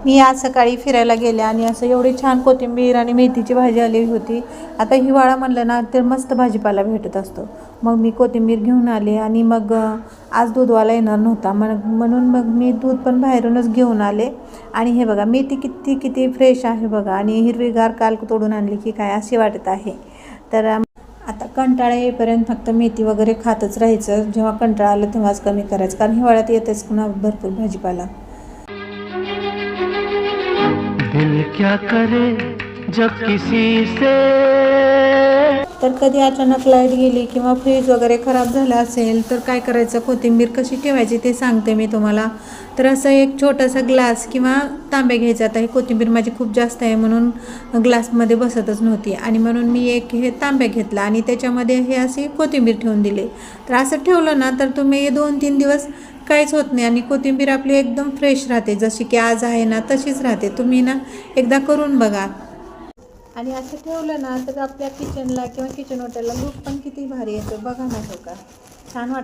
मी आज सकाळी फिरायला गेले आणि असं एवढी छान कोथिंबीर आणि मेथीची भाजी आली होती. आता हिवाळा म्हणलं ना तर मस्त भाजीपाला भेटत असतो. मग मी कोथिंबीर घेऊन आले आणि मग आज दूधवाला येणार नव्हता म्हणून मग मी दूध पण बाहेरूनच घेऊन आले. आणि हे बघा मेथी किती किती फ्रेश आहे बघा, आणि हिरवीगार काल तोडून आणली की काय अशी वाटत आहे. तर आता कंटाळा येईपर्यंत फक्त मेथी वगैरे खातच राहायचं. जेव्हा कंटाळा आलं तेव्हाच कमी करायचं, कारण हिवाळ्यात येतेच पुन्हा भरपूर भाजीपाला. दिल क्या करे जब किसी से. तर कधी अचानक लाईट गेली किंवा फ्रीज वगैरे खराब झाला असेल तर काय करायचं, कोथिंबीर कशी ठेवायची ते सांगते मी तुम्हाला. तर असं एक छोटासा ग्लास किंवा तांबे घ्यायचा. आता ही कोथिंबीर माझी खूप जास्त आहे म्हणून ग्लासमध्ये बसतच नव्हती, आणि म्हणून मी एक हे तांबे घेतला आणि त्याच्यामध्ये हे अशी कोथिंबीर ठेवून दिली. तर असं ठेवलं ना तर तुम्ही 2-3 दिवस काहीच होत नाही आणि कोथिंबीर आपली एकदम फ्रेश राहते. जशी की आज आहे ना तशीच राहते. तुम्ही ना एकदा करून बघा. आणि असं ठेवलं ना तर आपल्या किचनला किंवा किचन हॉटेलला लूक पण किती भारी येतो बघा ना. हो का, छान वाटतं.